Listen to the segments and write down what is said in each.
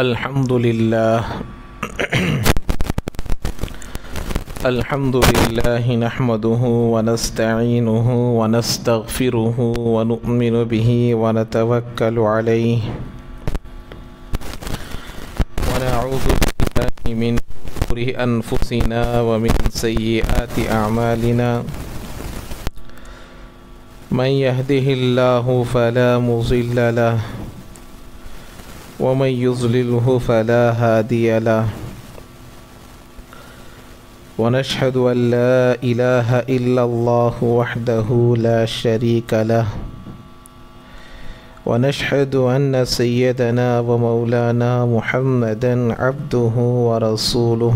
الحمد لله نحمده ونستعينه ونستغفره ونؤمن به ونتوكل عليه ونعوذ بالله من شرور أنفسنا ومن سيئات أعمالنا من يهده الله فلا مضل له ومن يضلله فلا هادي له ونشهد أن لا إله إلا الله وحده لا شريك له ونشهد أن سيدنا ومولانا محمدا عبده ورسوله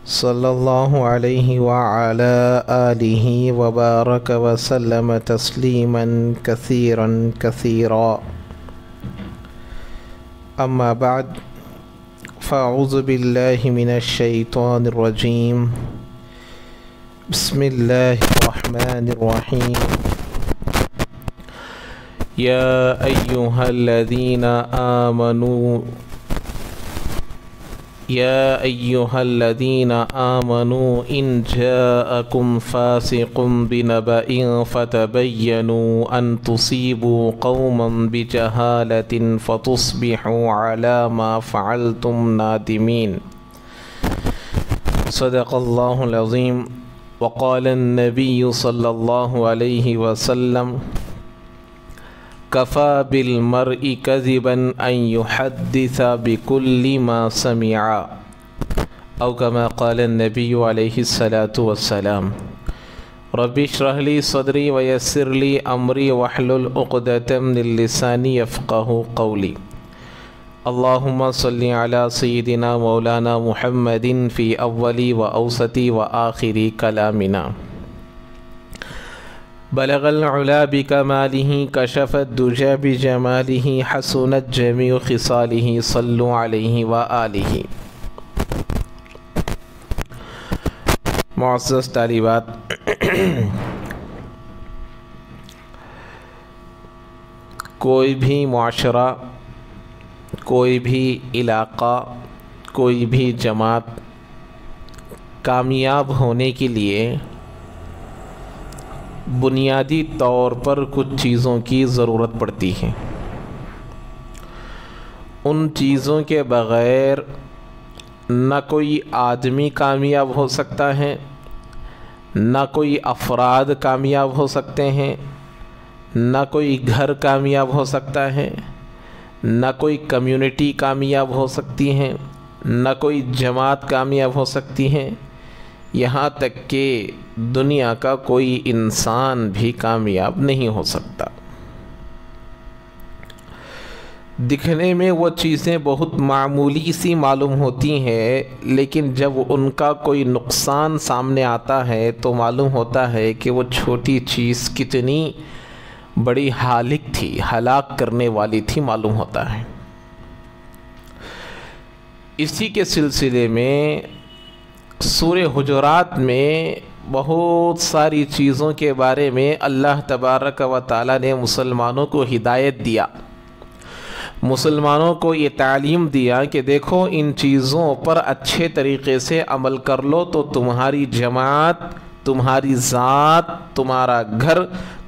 صلى الله عليه وعلى آله وبارك وسلم تسليما كثيرا كثيرا أما بعد فأعوذ بالله من الشيطان الرجيم بسم الله الرحمن الرحيم يا أيها الذين آمنوا إن جاءكم فاسق بنبأ فتبينوا أن تصيبوا قوما بجهالة فتصبحوا على ما فعلتم نادمين صدق الله العظيم. وقال النبي صلى الله عليه وسلم كفى بالمرء كذبا أن يحدث بكل ما سمع أو كما قال النبي عليه الصلاة والسلام. رب اشرح لي صدري ويسر لي أمري واحلل عقدة من لساني يفقه قولي. اللهم صل على سيدنا مولانا محمد في أول وأوسط وآخر كلامنا. بلغ العلا بكماله كشف الدجى بجماله حسنت جميع خصاله صلوا عليه وآله. معزز طالبات، کوئی بھی معاشرہ، کوئی بھی علاقہ، کوئی بھی جماعت کامیاب ہونے کے لیے بنیادی طور پر کچھ چیزوں کی ضرورت پڑتی ہے. ان چیزوں کے بغیر نہ کوئی آدمی کامیاب ہو سکتا ہے، نہ کوئی افراد کامیاب ہو سکتے ہیں، نہ کوئی گھر کامیاب ہو سکتا ہے، نہ کوئی کمیونٹی کامیاب ہو سکتی ہے، نہ کوئی جماعت کامیاب ہو سکتی ہے، یہاں تک کہ دنیا کا کوئی انسان بھی کامیاب نہیں ہو سکتا. دکھنے میں وہ چیزیں بہت معمولی سی معلوم ہوتی ہیں، لیکن جب ان کا کوئی نقصان سامنے آتا ہے تو معلوم ہوتا ہے کہ وہ چھوٹی چیز کتنی بڑی ہالک تھی، ہلاک کرنے والی تھی، معلوم ہوتا ہے. اسی کے سلسلے میں سورہ حجرات میں بہت ساری چیزوں کے بارے میں اللہ تبارک و تعالی نے مسلمانوں کو ہدایت دیا، مسلمانوں کو یہ تعلیم دیا کہ دیکھو ان چیزوں پر اچھے طریقے سے عمل کر لو تو تمہاری جماعت، تمہاری ذات، تمہارا گھر،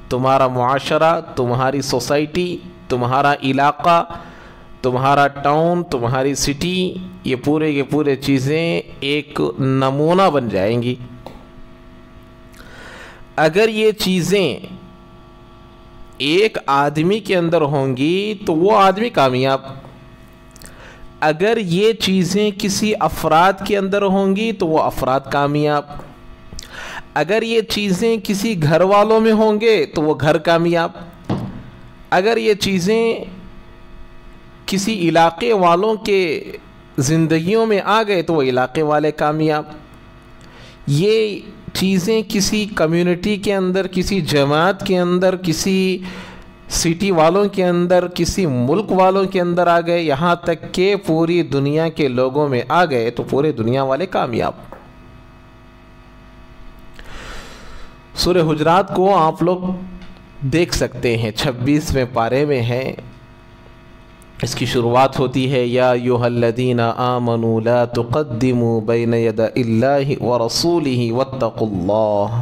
تمہارا معاشرہ، تمہاری سوسائٹی، تمہارا علاقہ، تمہارا ٹاؤن، تمہاری سٹی، یہ پورے کے پورے چیزیں ایک نمونہ بن جائیں گی. اگر یہ چیزیں ایک آدمی کے اندر ہوں گی تو وہ آدمی کامیاب. اگر یہ چیزیں کسی افراد کے اندر ہوں گی تو وہ افراد کامیاب. اگر یہ چیزیں کسی گھر والوں میں ہوں گے تو وہ گھر کامیاب. اگر یہ چیزیں کسی علاقے والوں کے زندگیوں میں آ گئے تو وہ علاقے والے کامیاب. یہ چیزیں کسی کمیونٹی کے اندر، کسی جماعت کے اندر، کسی سٹی والوں کے اندر، کسی ملک والوں کے اندر آ گئے، یہاں تک کہ پوری دنیا کے لوگوں میں آ گئے تو پورے دنیا والے کامیاب. سورہ حجرات کو آپ لوگ دیکھ سکتے ہیں، 26ویں پارے میں ہے اس کی شروعات ہوتی ہے یا ایھا الذین آمنوا لا تقدموا بین یدی اللہ ورسولہ واتقوا اللہ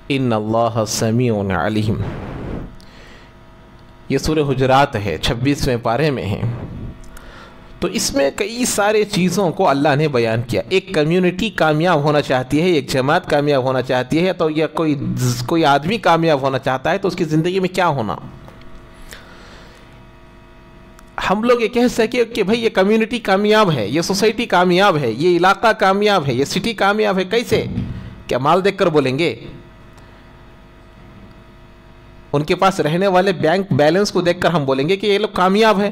ان اللہ سمیع علیم۔ یہ سورہ حجرات ہے، 26ویں پارے میں ہے۔ تو اس میں کئی سارے چیزوں کو اللہ نے بیان کیا۔ ایک کمیونٹی کامیاب ہونا چاہتی ہے، ایک جماعت کامیاب ہونا چاہتی ہے، تو یا کوئی آدمی کامیاب ہونا چاہتا ہے تو اس کی زندگی میں کیا ہونا۔ ہم لوگ یہ کہہ سکے کہ بھئی یہ کمیونٹی کامیاب ہے، یہ سوسائٹی کامیاب ہے، یہ علاقہ کامیاب ہے، یہ سٹی کامیاب ہے، کیسے؟ کیا مال دیکھ کر بولیں گے؟ ان کے پاس رہنے والے بینک بیلنس کو دیکھ کر ہم بولیں گے کہ یہ لوگ کامیاب ہیں؟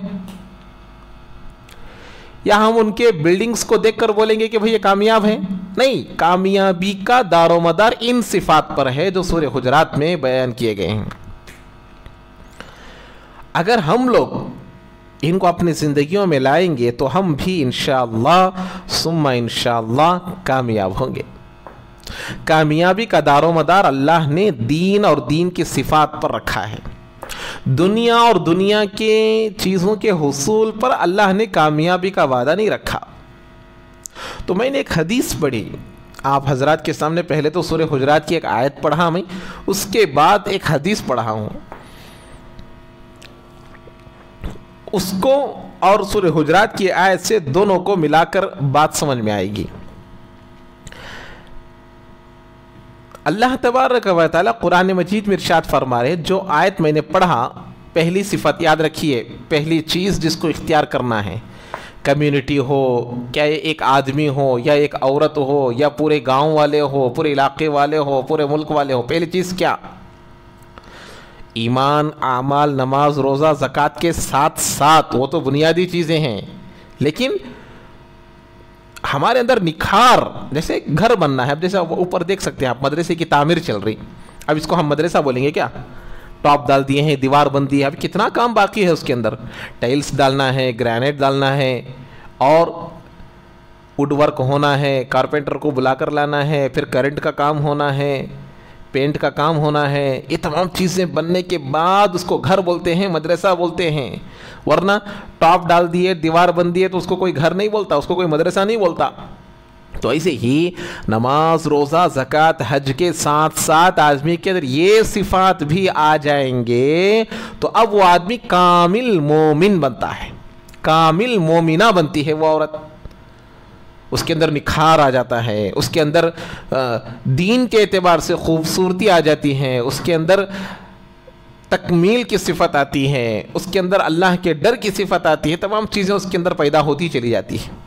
یا ہم ان کے بلڈنگز کو دیکھ کر بولیں گے کہ بھئی یہ کامیاب ہیں؟ نہیں، کامیابی کا دار و مدار ان صفات پر ہے جو سورہ حجرات میں بیان کیے گئے ہیں۔ اگر ہم لوگ ان کو اپنی زندگیوں میں لائیں گے تو ہم بھی انشاءاللہ ثم انشاءاللہ کامیاب ہوں گے۔ کامیابی کا دار و مدار اللہ نے دین اور دین کی صفات پر رکھا ہے۔ دنیا اور دنیا کے چیزوں کے حصول پر اللہ نے کامیابی کا وعدہ نہیں رکھا۔ تو میں نے ایک حدیث پڑھی آپ حضرات کے سامنے، پہلے تو سورہ حجرات کی ایک آیت پڑھا میں، اس کے بعد ایک حدیث پڑھا ہوں، اس کو اور سورہ حجرات کی آیت سے دونوں کو ملا کر بات سمجھ میں آئے گی۔ اللہ تبارک و تعالی قرآن مجید میں ارشاد فرما رہے، جو آیت میں نے پڑھا، پہلی صفت یاد رکھیے، پہلی چیز جس کو اختیار کرنا ہے، کمیونٹی ہو، کیا یہ ایک آدمی ہو یا ایک عورت ہو یا پورے گاؤں والے ہو، پورے علاقے والے ہو، پورے ملک والے ہو، پہلی چیز کیا؟ ایمان، اعمال، نماز، روزہ، زکوٰۃ کے ساتھ ساتھ، وہ تو بنیادی چیزیں ہیں، لیکن ہمارے اندر نکھار، جیسے گھر بننا ہے، اب جیسے اوپر دیکھ سکتے ہیں آپ، مدرسے کی تعمیر چل رہی، اب اس کو ہم مدرسہ بولیں گے کیا؟ ٹاپ ڈال دیے ہیں، دیوار بن دی ہے، اب کتنا کام باقی ہے اس کے اندر، ٹائلز ڈالنا ہے، گرینائٹ ڈالنا ہے، اور وڈ ورک ہونا ہے، کارپینٹر کو بلا کر لانا ہے، پھر کرنٹ کا کام ہونا ہے، پینٹ کا کام ہونا ہے، یہ تمام چیزیں بننے کے بعد اس کو گھر بولتے ہیں، مدرسہ بولتے ہیں۔ ورنہ ٹاپ ڈال دیے، دیوار بن دیے تو اس کو کوئی گھر نہیں بولتا، اس کو کوئی مدرسہ نہیں بولتا۔ تو ایسے ہی نماز، روزہ، زکوٰۃ، حج کے ساتھ ساتھ آدمی کے اندر یہ صفات بھی آ جائیں گے تو اب وہ آدمی کامل مومن بنتا ہے، کامل مومنہ بنتی ہے وہ عورت، اس کے اندر نکھار آ جاتا ہے، اس کے اندر دین کے اعتبار سے خوبصورتی آ جاتی ہے، اس کے اندر تکمیل کی صفت آتی ہے، اس کے اندر اللہ کے ڈر کی صفت آتی ہے، تمام چیزیں اس کے اندر پیدا ہوتی چلی جاتی ہیں۔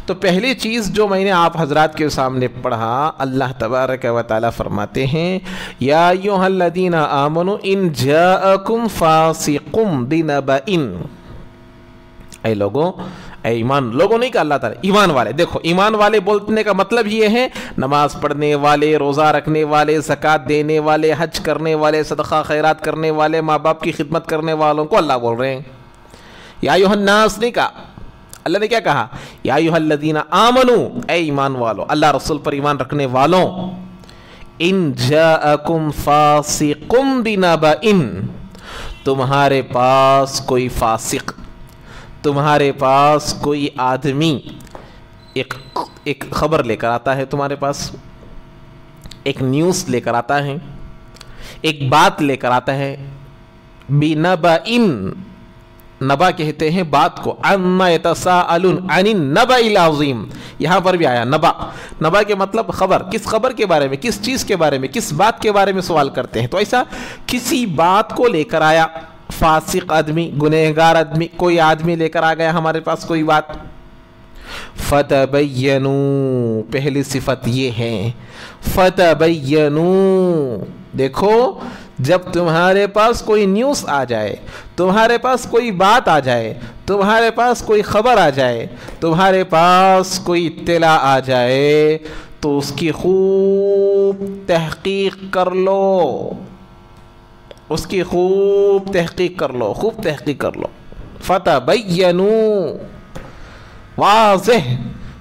تو پہلی چیز جو میں نے آپ حضرات کے سامنے پڑھا، اللہ تبارک و تعالی فرماتے ہیں یا ایھا الذین آمنوا ان جاءکم فاسق بنبأ، اے لوگوں، اے ایمان لوگوں نہیں کہا اللہ تعالیٰ، ایمان والے۔ دیکھو ایمان والے بولنے کا مطلب یہ ہے نماز پڑھنے والے، روزہ رکھنے والے، زکوٰۃ دینے والے، حج کرنے والے، صدقہ خیرات کرنے والے، ماں باپ کی خدمت کرنے والوں کو اللہ بول رہے ہیں۔ یا ایھا الناس نہیں کہا، اللہ نے کیا کہا؟ یا ایھا الذین آمنوا، اے ایمان والو، اللہ رسول پر ایمان رکھنے والوں، ان جاءکم فاسق بنبأ، تمہارے پاس کوئی فاسق، تمہارے پاس کوئی آدمی ایک خبر لے کر آتا ہے، تمہارے پاس ایک نیوز لے کر آتا ہے، ایک بات لے کر آتا ہے، بنبأ، نبا کہتے ہیں بات کو، عما یتساءلون عن النبأ العظیم، یہاں پر بھی آیا نبا، نبا کے مطلب خبر، کس خبر کے بارے میں، کس چیز کے بارے میں، کس بات کے بارے میں سوال کرتے ہیں، تو ایسا کسی بات کو لے کر آیا فاسق آدمی، گنہگار آدمی، کوئی آدمی لے کر آ گیا ہمارے پاس کوئی بات، فتبینوا، پہلی صفت یہ ہے فتبینوا، دیکھو جب تمہارے پاس کوئی نیوز آ جائے، تمہارے پاس کوئی بات آ جائے، تمہارے پاس کوئی خبر آ جائے، تمہارے پاس کوئی اطلاع آ جائے تو اس کی خوب تحقیق کر لو، اس کی خوب تحقیق کر لو، خوب تحقیق کر لو۔ فتبینوا، واضح،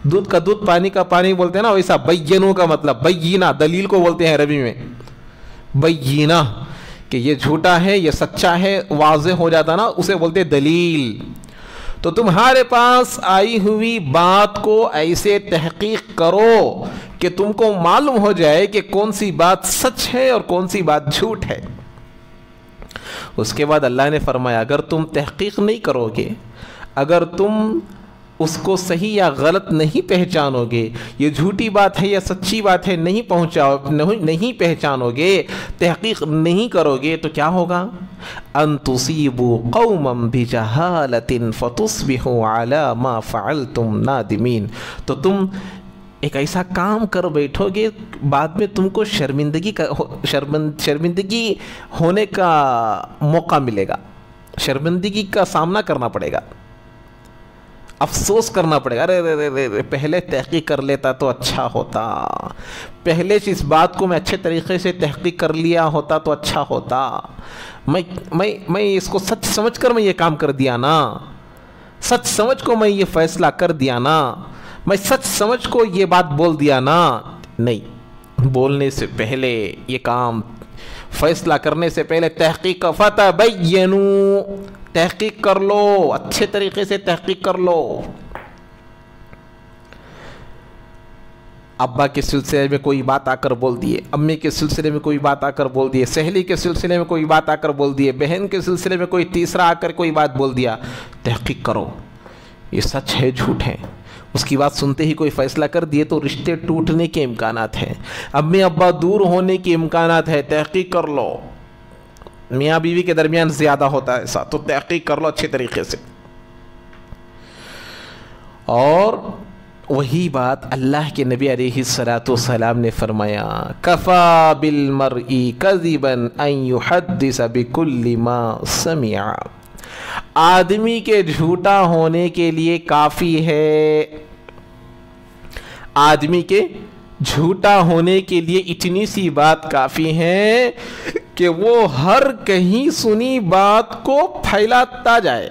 دودھ کا دودھ، پانی کا پانی بولتے ہیں نا، ویسا بینو کا مطلب بینہ، دلیل کو بولتے ہیں عربی میں، بینہ، کہ یہ جھوٹا ہے یہ سچا ہے، واضح ہو جاتا نا، اسے بولتے دلیل۔ تو تمہارے پاس آئی ہوئی بات کو ایسے تحقیق کرو کہ تم کو معلوم ہو جائے کہ کون سی بات سچ ہے اور کون سی بات جھوٹ ہے۔ اس کے بعد اللہ نے فرمایا اگر تم تحقیق نہیں کرو گے، اگر تم اس کو صحیح یا غلط نہیں پہچانو گے، یہ جھوٹی بات ہے یا سچی بات ہے نہیں پہچانو گے، تحقیق نہیں کرو گے، تو کیا ہوگا؟ ان تصیبوا قوما بجہالۃ فتصبحوا علی ما فعلتم نادمین، تو تم ایک ایسا کام کر بیٹھو گے بعد میں تم کو شرمندگی ہونے کا موقع ملے گا، شرمندگی کا سامنا کرنا پڑے گا، افسوس کرنا پڑے گا، ارے پہلے تحقیق کر لیتا تو اچھا ہوتا، پہلے سے اس بات کو میں اچھے طریقے سے تحقیق کر لیا ہوتا تو اچھا ہوتا، میں اس کو سچ سمجھ کر میں یہ کام کر دیا نا، سچ سمجھ کو میں یہ فیصلہ کر دیا نا، میں سچ سمجھ کو یہ بات بول دیا نا۔ نہیں، بولنے سے پہلے یہ کام، فیصلہ کرنے سے پہلے تحقیق کا فتبینوا، تحقیق کر لو، اچھے طریقے سے تحقیق کر لو۔ ابا کے سلسلے میں کوئی بات آ کر بول دیے، امی کے سلسلے میں کوئی بات آ کر بول دیے، سہیلی کے سلسلے میں کوئی بات آ کر بول دیے، بہن کے سلسلے میں کوئی تیسرا آ کر کوئی بات بول دیا، تحقیق کرو یہ سچ ہے جھوٹ ہے۔ اس کی بات سنتے ہی کوئی فیصلہ کر دیے تو رشتے ٹوٹنے کے امکانات ہیں، امی ابا دور ہونے کے امکانات ہیں، تحقیق کر لو۔ میاں بیوی کے درمیان زیادہ ہوتا ہے ایسا، تو تحقیق کر لو اچھے طریقے سے۔ اور وہی بات اللہ کے نبی علیہ الصلوۃ والسلام نے فرمایا، کفا بالمرء کذبا ان یحدث بکل ما سمع، آدمی کے جھوٹا ہونے کے لیے کافی ہے، آدمی کے جھوٹا ہونے کے لیے اتنی سی بات کافی ہے کہ وہ ہر کہیں سنی بات کو پھیلاتا جائے،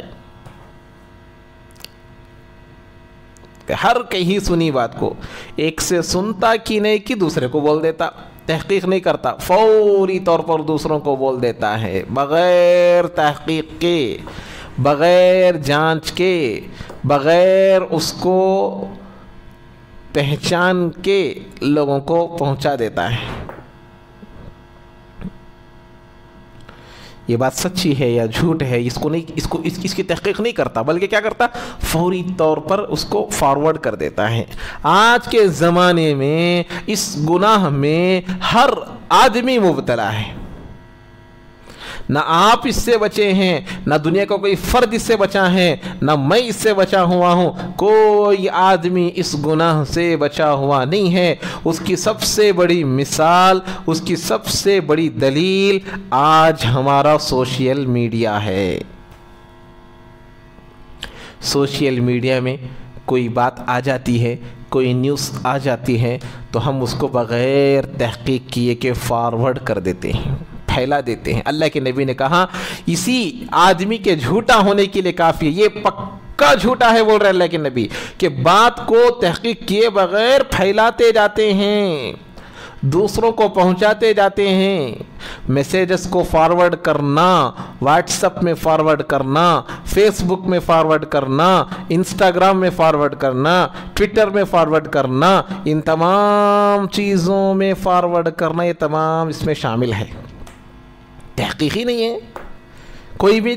ہر کہیں سنی بات کو ایک سے سنتا کی نہیں کہ دوسرے کو بول دیتا، تحقیق نہیں کرتا، فوری طور پر دوسروں کو بول دیتا ہے، بغیر تحقیق کے، بغیر جانچ کے، بغیر اس کو پہچان کے لوگوں کو پہنچا دیتا ہے۔ یہ بات سچی ہے یا جھوٹ ہے اس کی تحقیق نہیں کرتا، بلکہ کیا کرتا؟ فوری طور پر اس کو فارورڈ کر دیتا ہے۔ آج کے زمانے میں اس گناہ میں ہر آدمی مبتلا ہے، نہ آپ اس سے بچے ہیں، نہ دنیا کا کوئی فرد اس سے بچا ہے، نہ میں اس سے بچا ہوا ہوں، کوئی آدمی اس گناہ سے بچا ہوا نہیں ہے۔ اس کی سب سے بڑی مثال، اس کی سب سے بڑی دلیل آج ہمارا سوشل میڈیا ہے۔ سوشل میڈیا میں کوئی بات آ جاتی ہے، کوئی نیوز آ جاتی ہے تو ہم اس کو بغیر تحقیق کیے کہ فارورڈ کر دیتے ہیں، پھیلا دیتے ہیں۔ اللہ کے نبی نے کہا اسی آدمی کے جھوٹا ہونے کے لیے کافی ہے، یہ پکا جھوٹا ہے، بول رہے اللہ کے نبی، کہ بات کو تحقیق کیے بغیر پھیلاتے جاتے ہیں، دوسروں کو پہنچاتے جاتے ہیں۔ میسیجز کو فارورڈ کرنا، واٹس ایپ میں فارورڈ کرنا، فیس بک میں فارورڈ کرنا، انسٹاگرام میں فارورڈ کرنا، ٹویٹر میں فارورڈ کرنا، ان تمام چیزوں میں فارورڈ کرنا، یہ تمام اس میں شامل ہے۔ تحقیقی نہیں ہے، کوئی بھی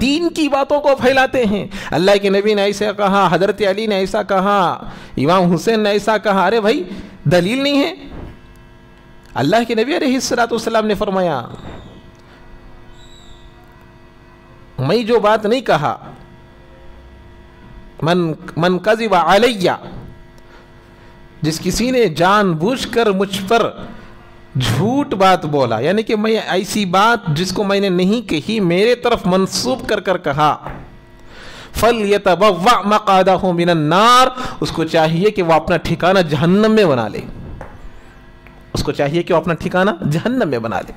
دین کی باتوں کو پھیلاتے ہیں۔ اللہ کے نبی نے ایسا کہا، حضرت علی نے ایسا کہا، امام حسین نے ایسا کہا، ارے بھائی دلیل نہیں ہے۔ اللہ کے نبی علیہ الصلوۃ والسلام نے فرمایا میں جو بات نہیں کہا، من کذب علی، جس کسی نے جان بوجھ کر مجھ پر جھوٹ بات بولا، یعنی کہ میں ایسی بات جس کو میں نے نہیں کہی میرے طرف منسوب کر کر کہا، فَلْيَتَبَوَّعْ مَقْعَدَهُ مِنَ النَّارِ، اس کو چاہیے کہ وہ اپنا ٹھکانہ جہنم میں بنا لے، اس کو چاہیے کہ وہ اپنا ٹھکانہ جہنم میں بنا لے۔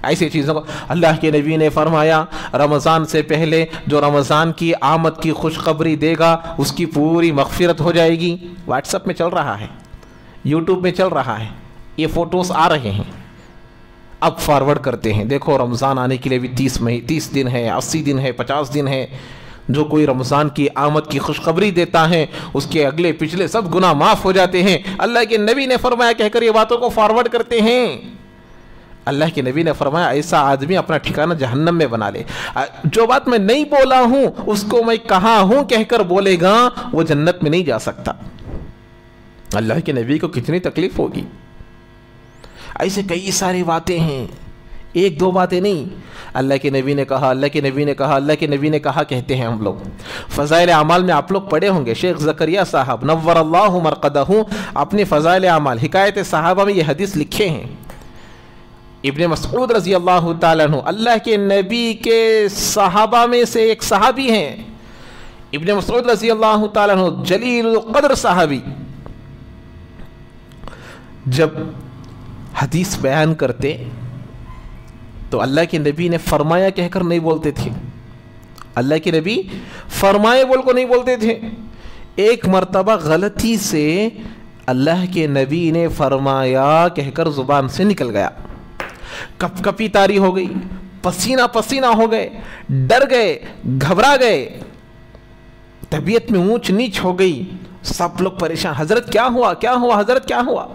ایسی چیزوں کو اللہ کے نبی نے فرمایا رمضان سے پہلے جو رمضان کی آمد کی خوشخبری دے گا اس کی پوری مغفرت ہو جائے گی۔ واٹس ایپ میں چل رہا ہے، یوٹیوب میں چل رہا ہے، یہ فوٹوز آ رہے ہیں، اب فارورڈ کرتے ہیں، دیکھو رمضان آنے کے لیے بھی 30 دن ہے، 80 دن ہے، 50 دن ہے، جو کوئی رمضان کی آمد کی خوشخبری دیتا ہے اس کے اگلے پچھلے سب گناہ معاف ہو جاتے ہیں. اللہ کے نبی نے فرمایا کہہ کر یہ باتوں کو فارورڈ کرتے ہیں. اللہ کے نبی نے فرمایا ایسا آدمی اپنا ٹھکانہ جہنم میں بنا لے. جو بات میں نہیں بولا ہوں اس کو میں کہا ہوں کہہ کر بولے گا وہ جنت میں نہیں جا سکتا. اللہ کے نبی کو کتنی تکلیف ہوگی. ایسے کئی ساری باتیں ہیں, ایک دو باتیں نہیں. اللہ کے نبی نے کہا, اللہ کے نبی نے کہا, اللہ کے نبی نے کہا کہتے ہیں ہم لوگ. فضائل اعمال میں آپ لوگ پڑھے ہوں گے, شیخ زکریا صاحب نور اللہ مرقدہ اپنے فضائل اعمال حکایت صحابہ میں یہ حدیث لکھے ہیں. ابن مسعود رضی اللہ تعالیٰ عنہ اللہ کے نبی کے صحابہ میں سے ایک صحابی ہیں. ابن مسعود رضی اللہ تعالیٰ عنہ جلیل القدر صحابی, جب حدیث بیان کرتے تو اللہ کے نبی نے فرمایا کہہ کر نہیں بولتے تھے. اللہ کے نبی فرمائے بول کو نہیں بولتے تھے. ایک مرتبہ غلطی سے اللہ کے نبی نے فرمایا کہہ کر زبان سے نکل گیا. کپ کپی تاری ہو گئی, پسینہ پسینہ ہو گئے, ڈر گئے, گھبرا گئے, طبیعت میں اونچ نیچ ہو گئی. سب لوگ پریشان, حضرت کیا ہوا, کیا ہوا, حضرت کیا ہوا.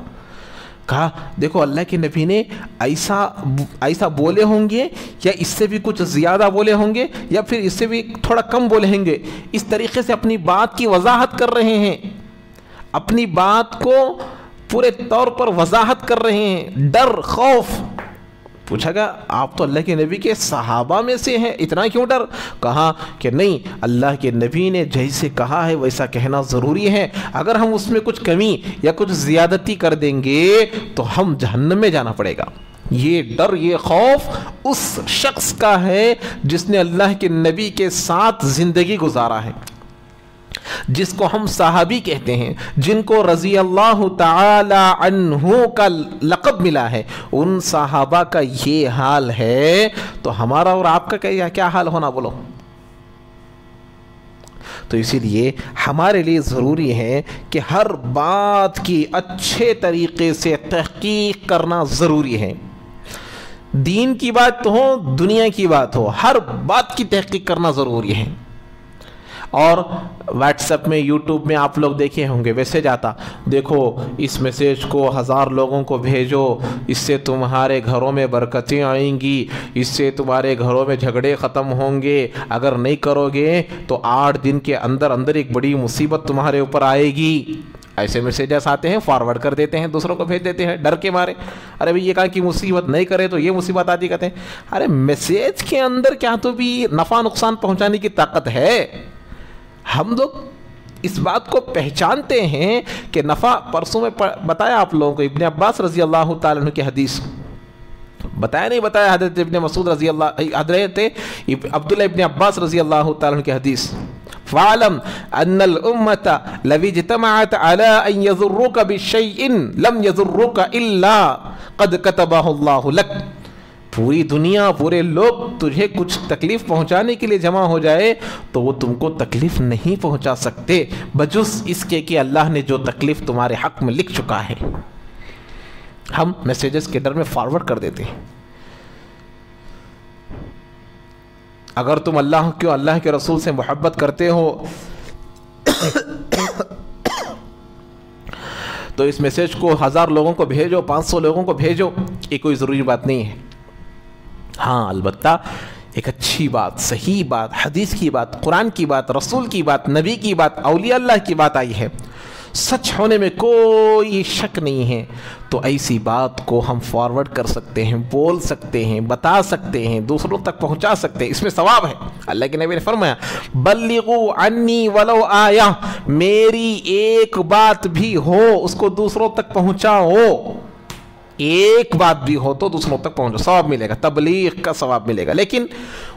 کہا دیکھو اللہ کے نبی نے ایسا بولے ہوں گے یا اس سے بھی کچھ زیادہ بولے ہوں گے یا پھر اس سے بھی تھوڑا کم بولے ہوں گے. اس طریقے سے اپنی بات کی وضاحت کر رہے ہیں, اپنی بات کو پورے طور پر وضاحت کر رہے ہیں. ڈر, خوف. پوچھا گیا آپ تو اللہ کے نبی کے صحابہ میں سے ہیں, اتنا کیوں ڈر. کہا کہ نہیں, اللہ کے نبی نے جیسے کہا ہے ویسا کہنا ضروری ہے. اگر ہم اس میں کچھ کمی یا کچھ زیادتی کر دیں گے تو ہم جہنم میں جانا پڑے گا. یہ ڈر, یہ خوف اس شخص کا ہے جس نے اللہ کے نبی کے ساتھ زندگی گزارا ہے, جس کو ہم صحابی کہتے ہیں, جن کو رضی اللہ تعالی عنہ کا لقب ملا ہے. ان صحابہ کا یہ حال ہے تو ہمارا اور آپ کا کیا حال ہونا بولو. تو اسی لیے ہمارے لیے ضروری ہے کہ ہر بات کی اچھے طریقے سے تحقیق کرنا ضروری ہے. دین کی بات ہو, دنیا کی بات ہو, ہر بات کی تحقیق کرنا ضروری ہے. اور واٹس ایپ میں, یوٹیوب میں آپ لوگ دیکھے ہوں گے میسیج آتا, دیکھو اس میسیج کو 1000 لوگوں کو بھیجو, اس سے تمہارے گھروں میں برکتیں آئیں گی, اس سے تمہارے گھروں میں جھگڑے ختم ہوں گے, اگر نہیں کرو گے تو 8 دن کے اندر اندر ایک بڑی مصیبت تمہارے اوپر آئے گی. ایسے میسیجز آتے ہیں, فارورڈ کر دیتے ہیں, دوسروں کو بھیج دیتے ہیں ڈر کے مارے. ارے بھئی یہ کہا کہ مصیبت نہیں کرے تو یہ مصیبت آتی, کہتے ہیں ارے میسیج کے اندر کیا تو بھی نفع نقصان پہنچانے کی طاقت ہے. ہم لوگ اس بات کو پہچانتے ہیں کہ نفع, پرسوں میں بتایا آپ لوگوں کو ابن عباس رضی اللہ تعالیٰ عنہ کی حدیث, بتایا نہیں بتایا, حضرت ابن مسعود رضی اللہ, حضرت عبداللہ ابن عباس رضی اللہ تعالیٰ عنہ کی حدیث, فَعَلَمْ أَنَّ الْأُمَّةَ لَوِ اجْتَمَعَتْ عَلَىٰ أَن يَضُرُّوكَ بِشَيْءٍ لَمْ يَضُرُّوكَ إِلَّا قَدْ كَتَبَهُ اللَّهُ لَكَ. پوری دنیا, پورے لوگ تجھے کچھ تکلیف پہنچانے کے لیے جمع ہو جائے تو وہ تم کو تکلیف نہیں پہنچا سکتے بجز اس کے کہ اللہ نے جو تکلیف تمہارے حق میں لکھ چکا ہے. ہم میسیجز کے ڈر میں فارورڈ کر دیتے ہیں. اگر تم اللہ کے رسول سے محبت کرتے ہو تو اس میسیج کو 1000 لوگوں کو بھیجو, 500 لوگوں کو بھیجو, یہ کوئی ضروری بات نہیں ہے. ہاں البتہ ایک اچھی بات, صحیح بات, حدیث کی بات, قرآن کی بات, رسول کی بات, نبی کی بات, اولیاء اللہ کی بات آئی ہے, سچ ہونے میں کوئی شک نہیں ہے, تو ایسی بات کو ہم فارورڈ کر سکتے ہیں, بول سکتے ہیں, بتا سکتے ہیں, دوسروں تک پہنچا سکتے ہیں. اس میں ثواب ہے. اللہ کے نبی نے فرمایا بلغوا عنی ولو آیہ, میری ایک بات بھی ہو اس کو دوسروں تک پہنچاؤ, ایک بات بھی ہو تو دوسروں تک پہنچو, ثواب ملے گا, تبلیغ کا ثواب ملے گا. لیکن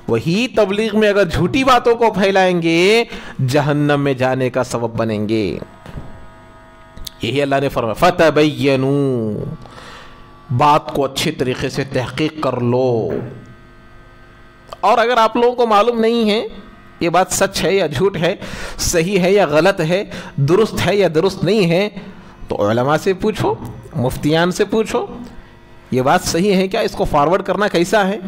وہی تبلیغ میں اگر جھوٹی باتوں کو پھیلائیں گے جہنم میں جانے کا سبب بنیں گے. یہی اللہ نے فرمایا فتبینوا, بات کو اچھے طریقے سے تحقیق کر لو. اور اگر آپ لوگوں کو معلوم نہیں ہے یہ بات سچ ہے یا جھوٹ ہے, صحیح ہے یا غلط ہے, درست ہے یا درست نہیں ہے, تو علماء سے پوچھو, مفتیان سے پوچھو, یہ بات صحیح ہے کیا, اس کو فارورڈ کرنا کیسا ہے.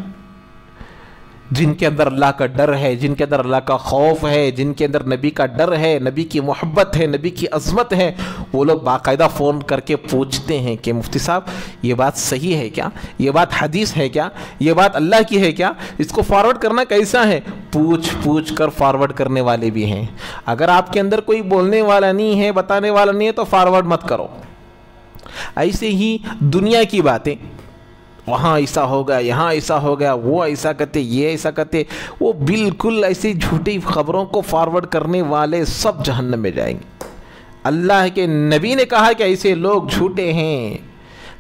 جن کے اندر اللہ کا ڈر ہے، جن کے اندر اللہ کا خوف ہے، جن کے اندر نبی کا ڈر ہے، نبی کی محبت ہے، نبی کی عظمت ہے، وہ لوگ باقاعدہ فون کر کے پوچھتے ہیں کہ مفتی صاحب یہ بات صحیح ہے کیا، یہ بات حدیث ہے کیا، یہ بات اللہ کی ہے کیا، اس کو فارورڈ کرنا کیسا ہے؟ پوچھ کر فارورڈ کرنے والے بھی ہیں۔ اگر آپ کے اندر کوئی بولنے والا نہیں ہے، بتانے والا نہیں ہے، تو فارورڈ مت کرو۔ ایسے ہی دنیا کی باتیں، وہاں ایسا ہو گیا، یہاں ایسا ہو گیا، وہ ایسا کرتے، یہ ایسا کرتے، وہ بالکل ایسی جھوٹی خبروں کو فارورڈ کرنے والے سب جہنم میں جائیں گے۔ اللہ کے نبی نے کہا کہ ایسے لوگ جھوٹے ہیں۔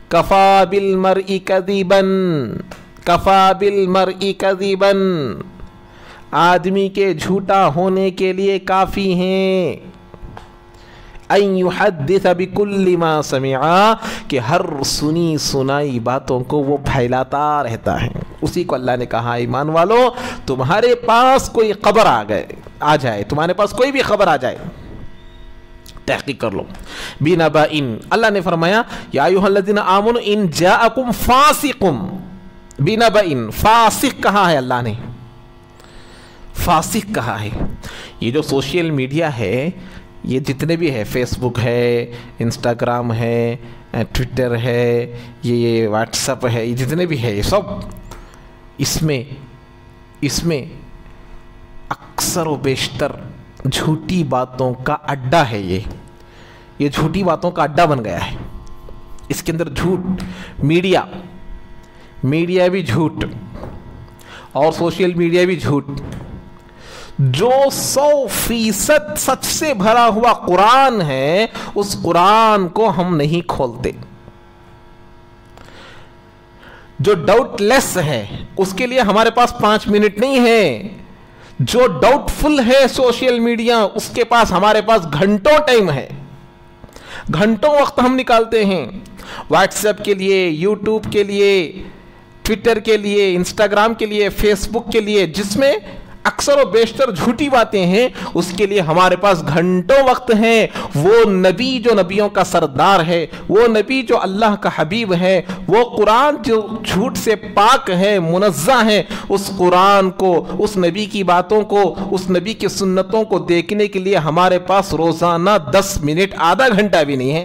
کفا بالمرء کذبا، کفا بالمرء کذبا، آدمی کے جھوٹا ہونے کے لیے کافی ہیں ان یحدث بکل ما سمعا، کہ ہر سنی سنائی باتوں کو وہ پھیلاتا رہتا ہے۔ اسی کو اللہ نے کہا ایمان والو، تمہارے پاس کوئی خبر آ جائے، تمہارے پاس کوئی بھی خبر آ جائے، تحقیق کر لو۔ بنبأ، اللہ نے فرمایا یا ایھا الذین آمنوا ان جاءکم فاسق بنبأ، فاسق کہا ہے اللہ نے، فاسق کہا ہے۔ یہ جو سوشل میڈیا ہے، یہ جتنے بھی ہے، فیس بک ہے، انسٹاگرام ہے، ٹویٹر ہے، یہ واٹس ایپ ہے، یہ جتنے بھی ہے، یہ سب اس میں اکثر و بیشتر جھوٹی باتوں کا اڈا ہے۔ یہ جھوٹی باتوں کا اڈا بن گیا ہے۔ اس کے اندر جھوٹ، میڈیا بھی جھوٹ اور سوشل میڈیا بھی جھوٹ۔ جو 100% سچ سے بھرا ہوا قرآن ہے، اس قرآن کو ہم نہیں کھولتے۔ جو ڈاؤٹ لیس ہے، اس کے لیے ہمارے پاس 5 منٹ نہیں ہے۔ جو ڈاؤٹ فل ہے سوشل میڈیا، اس کے پاس ہمارے پاس گھنٹوں ٹائم ہے، گھنٹوں وقت ہم نکالتے ہیں واٹس ایپ کے لیے، یوٹیوب کے لیے، ٹویٹر کے لیے، انسٹاگرام کے لیے، فیس بک کے لیے، جس میں اکثر و بیشتر جھوٹی باتیں ہیں۔ اس کے لیے ہمارے پاس گھنٹوں وقت ہیں۔ وہ نبی جو نبیوں کا سردار ہے، وہ نبی جو اللہ کا حبیب ہے، وہ قرآن جو جھوٹ سے پاک ہے، منزہ ہے، اس قرآن کو، اس نبی کی باتوں کو، اس نبی کی سنتوں کو دیکھنے کے لیے ہمارے پاس روزانہ 10 منٹ، آدھا گھنٹہ بھی نہیں ہے۔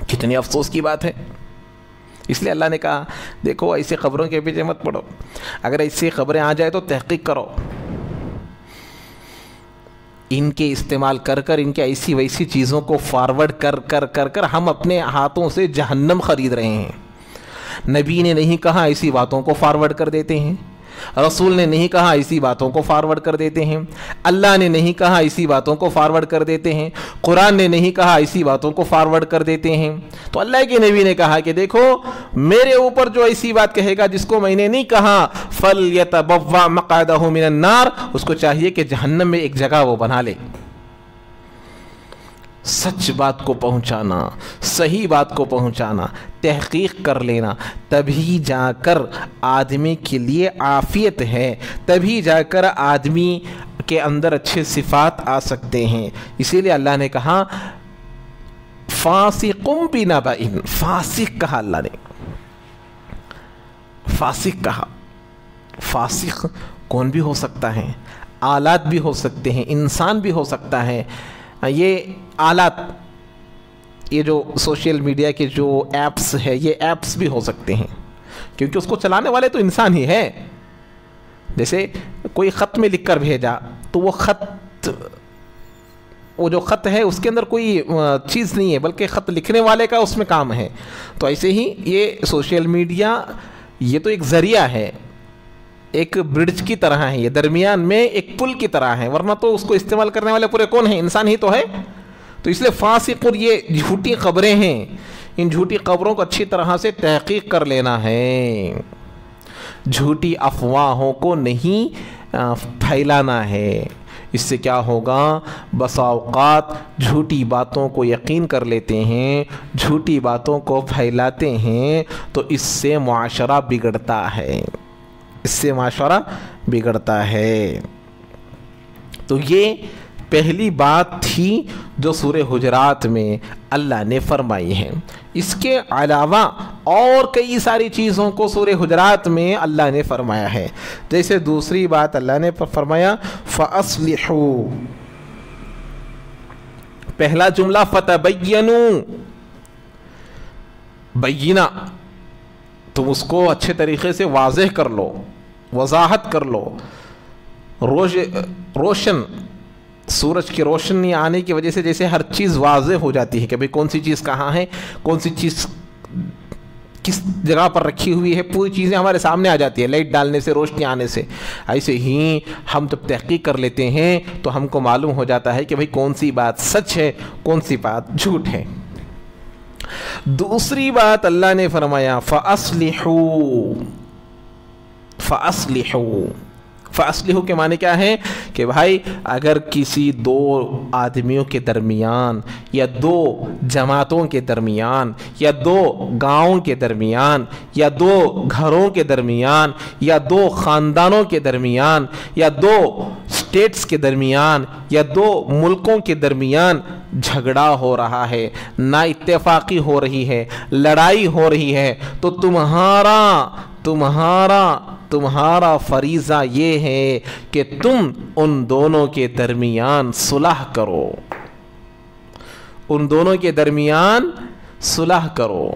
کتنی افسوس کی بات ہے۔ اس لیے اللہ نے کہا دیکھو ایسی خبروں کے پیچھے مت پڑو، اگر ایسی خبریں آ جائے تو تحقیق کرو۔ ان کے استعمال کر ان کے ایسی ویسی چیزوں کو فارورڈ کر ہم اپنے ہاتھوں سے جہنم خرید رہے ہیں۔ نبی نے نہیں کہا ایسی باتوں کو فارورڈ کر دیتے ہیں، رسول نے نہیں کہا ایسی باتوں کو فارورڈ کر دیتے ہیں، اللہ نے نہیں کہا ایسی باتوں کو فارورڈ کر دیتے ہیں، قرآن نے نہیں کہا ایسی باتوں کو فارورڈ کر دیتے ہیں۔ تو اللہ کے نبی نے کہا کہ دیکھو میرے اوپر جو ایسی بات کہے گا جس کو میں نے نہیں کہا، فَلْيَتَبَوَّأْ مَقْعَدَهُ مِنَ النَّارِ، اس کو چاہیے کہ جہنم میں ایک جگہ وہ بنا لے۔ سچ بات کو پہنچانا، صحیح بات کو پہنچانا، تحقیق کر لینا، تبھی جا کر آدمی کے لیے عافیت ہے، تبھی جا کر آدمی کے اندر اچھے صفات آ سکتے ہیں۔ اسی لیے اللہ نے کہا فاسقٌ بنبأ، فاسق کہا اللہ نے، فاسق کہا۔ فاسق کون بھی ہو سکتا ہے، آلات بھی ہو سکتے ہیں، انسان بھی ہو سکتا ہے۔ یہ آلات، یہ جو سوشل میڈیا کے جو ایپس ہے، یہ ایپس بھی ہو سکتے ہیں، کیونکہ اس کو چلانے والے تو انسان ہی ہے۔ جیسے کوئی خط میں لکھ کر بھیجا تو وہ جو خط ہے اس کے اندر کوئی چیز نہیں ہے، بلکہ خط لکھنے والے کا اس میں کام ہے۔ تو ایسے ہی یہ سوشل میڈیا، یہ تو ایک ذریعہ ہے، ایک برج کی طرح ہے، یہ درمیان میں ایک پل کی طرح ہے، ورنہ تو اس کو استعمال کرنے والے پورے کون ہیں؟ انسان ہی تو ہے۔ تو اس لیے فاسق، اور یہ جھوٹی خبریں ہیں، ان جھوٹی خبروں کو اچھی طرح سے تحقیق کر لینا ہے، جھوٹی افواہوں کو نہیں پھیلانا ہے۔ اس سے کیا ہوگا؟ بسا اوقات جھوٹی باتوں کو یقین کر لیتے ہیں، جھوٹی باتوں کو پھیلاتے ہیں، تو اس سے معاشرہ بگڑتا ہے، اس سے معاشرہ بگڑتا ہے۔ تو یہ پہلی بات تھی جو سورہ حجرات میں اللہ نے فرمائی ہے. اس کے علاوہ اور کئی ساری چیزوں کو سورہ حجرات میں اللہ نے فرمایا ہے. جیسے دوسری بات اللہ نے فرمایا فَأَصْلِحُوا. پہلا جملہ فَتَبَيَّنُوا، بینہ، تم اس کو اچھے طریقے سے واضح کر لو، وضاحت کر لو. روشن سورج کی روشنی آنے کی وجہ سے جیسے ہر چیز واضح ہو جاتی ہے کہ بھئی کون سی چیز کہاں ہے، کون سی چیز کس جگہ پر رکھی ہوئی ہے، پوری چیزیں ہمارے سامنے آ جاتی ہے لائٹ ڈالنے سے، روشنی آنے سے. ایسے ہی ہم جب تحقیق کر لیتے ہیں تو ہم کو معلوم ہو جاتا ہے کہ بھئی کون سی بات سچ ہے، کون سی بات جھوٹ ہے. دوسری بات اللہ نے فرمایا فَأَصْلِحُوا. فَأَصْلِحُوا فَأَصْلِحُوا کے معنی کیا ہے کہ بھائی اگر کسی دو آدمیوں کے درمیان یا دو جماعتوں کے درمیان یا دو گاؤں کے درمیان یا دو گھروں کے درمیان یا دو خاندانوں کے درمیان یا دو اسٹیٹس کے درمیان یا دو ملکوں کے درمیان جھگڑا ہو رہا ہے، نا اتفاقی ہو رہی ہے، لڑائی ہو رہی ہے، تو تمہارا فریضہ یہ ہے کہ تم ان دونوں کے درمیان صلح کرو. ان دونوں کے درمیان صلح کرو،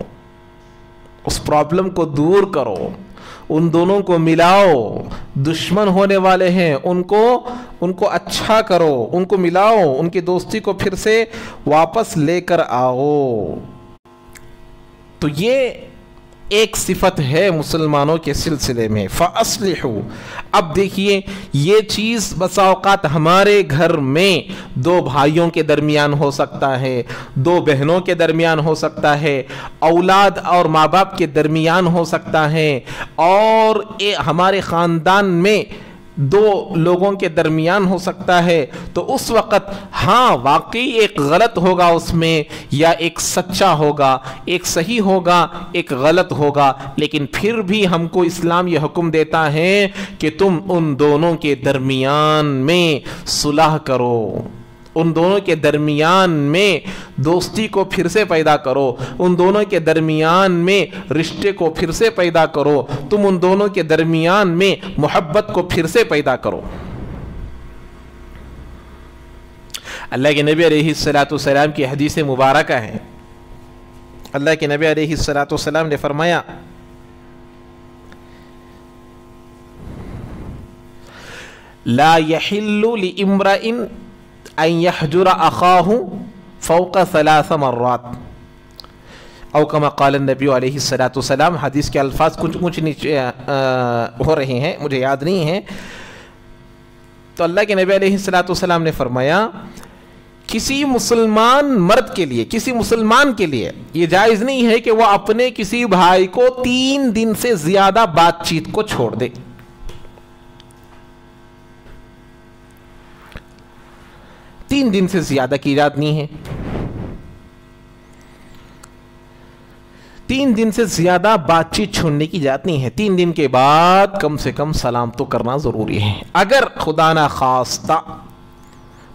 اس پرابلم کو دور کرو، ان دونوں کو ملاؤ. دشمن ہونے والے ہیں ان کو اچھا کرو، ان کو ملاؤ، ان کی دوستی کو پھر سے واپس لے کر آؤ. تو یہ ایک صفت ہے مسلمانوں کے سلسلے میں فَأَصْلِحُوا. اب دیکھیے یہ چیز بسا اوقات ہمارے گھر میں دو بھائیوں کے درمیان ہو سکتا ہے، دو بہنوں کے درمیان ہو سکتا ہے، اولاد اور ماں باپ کے درمیان ہو سکتا ہے، اور ہمارے خاندان میں دو لوگوں کے درمیان ہو سکتا ہے. تو اس وقت ہاں واقعی ایک غلط ہوگا اس میں، یا ایک سچا ہوگا، ایک صحیح ہوگا، ایک غلط ہوگا، لیکن پھر بھی ہم کو اسلام یہ حکم دیتا ہے کہ تم ان دونوں کے درمیان میں صلح کرو، ان دونوں کے درمیان میں دوستی کو پھر سے پیدا کرو، ان دونوں کے درمیان میں رشتے کو پھر سے پیدا کرو، تم ان دونوں کے درمیان میں محبت کو پھر سے پیدا کرو. اللہ کے نبی علیہ السلام کی حدیث مبارکہ ہے. اللہ کے نبی علیہ السلام نے فرمایا لا يحل لامرئ ان يحجر اخاه فوق 3 مرات او کما قال النبی علیہ السلام. حدیث کے الفاظ کچھ نیچے ہو رہے ہیں، مجھے یاد نہیں ہے. تو اللہ کے نبی علیہ السلام نے فرمایا کسی مسلمان مرد کے لیے، کسی مسلمان کے لیے یہ جائز نہیں ہے کہ وہ اپنے کسی بھائی کو 3 دن سے زیادہ بات چیت کو چھوڑ دے. 3 دن سے زیادہ کی اجازت نہیں ہے. 3 دن سے زیادہ بات چیت چھوڑنے کی اجازت نہیں ہے. 3 دن کے بعد کم سے کم سلام تو کرنا ضروری ہے. اگر خدا نہ خواستہ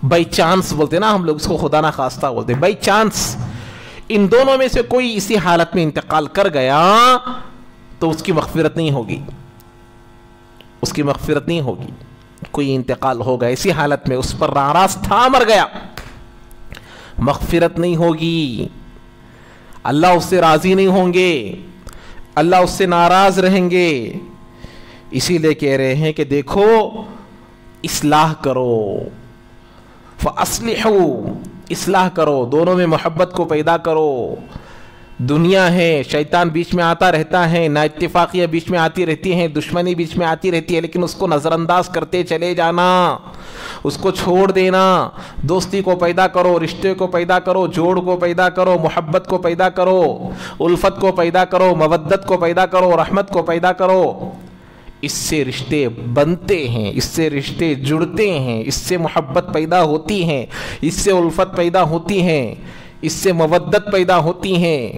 بائی چانس بولتے نا ہم لوگ اس کو، خدا نہ خواستہ بولتے، بائی چانس ان دونوں میں سے کوئی اسی حالت میں انتقال کر گیا تو اس کی مغفرت نہیں ہوگی. اس کی مغفرت نہیں ہوگی. کوئی انتقال ہو گیا اسی حالت میں، اس پر ناراض تھا، مر گیا، مغفرت نہیں ہوگی. اللہ اس سے راضی نہیں ہوں گے، اللہ اس سے ناراض رہیں گے. اسی لیے کہہ رہے ہیں کہ دیکھو اصلاح کرو، فَأَصْلِحُوا، اصلاح کرو، دونوں میں محبت کو پیدا کرو. دنیا ہے، شیطان بیچ میں آتا رہتا ہے، نا اتفاقیاں بیچ میں آتی رہتی ہیں، دشمنی بیچ میں آتی رہتی ہے، لیکن اس کو نظر انداز کرتے چلے جانا، اس کو چھوڑ دینا. دوستی کو پیدا کرو، رشتے کو پیدا کرو، جوڑ کو پیدا کرو، محبت کو پیدا کرو، الفت کو پیدا کرو، مودت کو پیدا کرو، رحمت کو پیدا کرو. اس سے رشتے بنتے ہیں، اس سے رشتے جڑتے ہیں، اس سے محبت پیدا ہوتی ہے، اس سے الفت پیدا ہوتی ہیں، اس سے مودت پیدا ہوتی ہیں.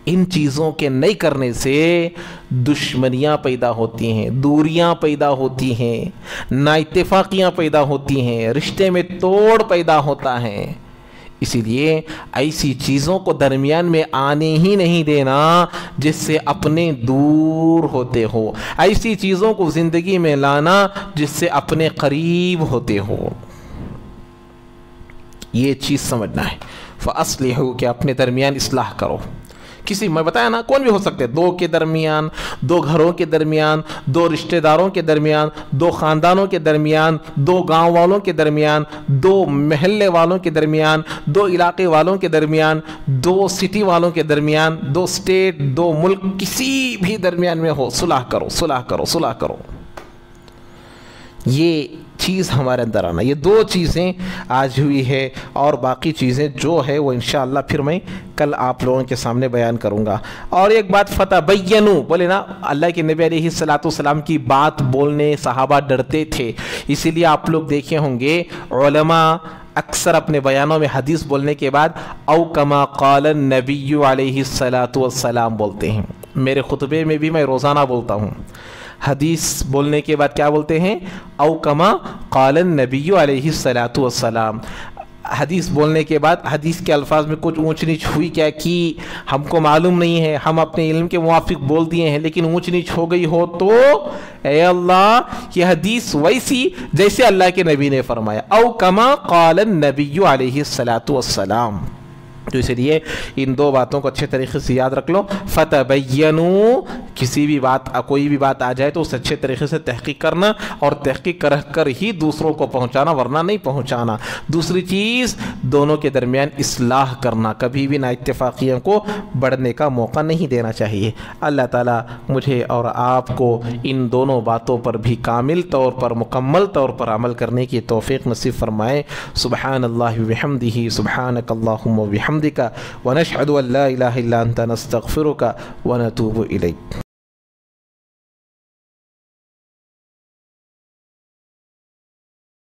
ان چیزوں کے نہیں کرنے سے دشمنیاں پیدا ہوتی ہیں، دوریاں پیدا ہوتی ہیں، نا اتفاقیاں پیدا ہوتی ہیں، رشتے میں توڑ پیدا ہوتا ہے۔ اسی لیے ایسی چیزوں کو درمیان میں آنے ہی نہیں دینا جس سے اپنے دور ہوتے ہو، ایسی چیزوں کو زندگی میں لانا جس سے اپنے قریب ہوتے ہو، یہ چیز سمجھنا ہے۔ فَأَصْلِحُوا کہ اپنے درمیان اصلاح کرو۔ کسی میں بتایا نا، کون بھی ہو سکتے، دو کے درمیان، دو گھروں کے درمیان، دو رشتہ داروں کے درمیان، دو خاندانوں کے درمیان، دو گاؤں والوں کے درمیان، دو محلے والوں کے درمیان، دو علاقے والوں کے درمیان، دو سٹی والوں کے درمیان، دو سٹیٹ، دو ملک، کسی بھی درمیان میں ہو، صلح کرو، صلح کرو، صلح کرو۔ یہ چیز ہمارے اندر آنا، یہ دو چیزیں آج ہوئی ہے، اور باقی چیزیں جو ہے وہ انشاءاللہ پھر میں کل آپ لوگوں کے سامنے بیان کروں گا۔ اور ایک بات، فتبینوا، بولے نا اللہ کے نبی علیہ السلام کی بات بولنے صحابہ ڈرتے تھے، اسی لیے آپ لوگ دیکھے ہوں گے علماء اکثر اپنے بیانوں میں حدیث بولنے کے بعد او کما قال النبی علیہ السلام بولتے ہیں۔ میرے خطبے میں بھی میں روزانہ بولتا ہوں، حدیث بولنے کے بعد کیا بولتے ہیں؟ او کما قال النبی علیہ السلام۔ حدیث بولنے کے بعد حدیث کے الفاظ میں کچھ اونچ نیچ ہوئی کیا کی ہم کو معلوم نہیں ہے، ہم اپنے علم کے موافق بول دیے ہیں، لیکن اونچ نیچ ہو گئی ہو تو اے اللہ یہ حدیث ویسی جیسے اللہ کے نبی نے فرمایا، او کما قال النبی علیہ السلام۔ تو اس لیے ان دو باتوں کو اچھے طریقے سے یاد رکھ لو۔ فتبینوا، کسی بھی بات، کوئی بھی بات آ جائے تو اسے اچھے طریقے سے تحقیق کرنا، اور تحقیق کر ہی دوسروں کو پہنچانا، ورنہ نہیں پہنچانا۔ دوسری چیز، دونوں کے درمیان اصلاح کرنا، کبھی بھی نا اتفاقیوں کو بڑھنے کا موقع نہیں دینا چاہیے۔ اللہ تعالیٰ مجھے اور آپ کو ان دونوں باتوں پر بھی کامل طور پر، مکمل طور پر عمل کرنے کی توفیق نصیب فرمائے۔ سبحان اللہ وبحمدہ، سبحانک اللہم وبحمدک، ونشهد ان لا اله الا انت نستغفرك ونتوب اليك۔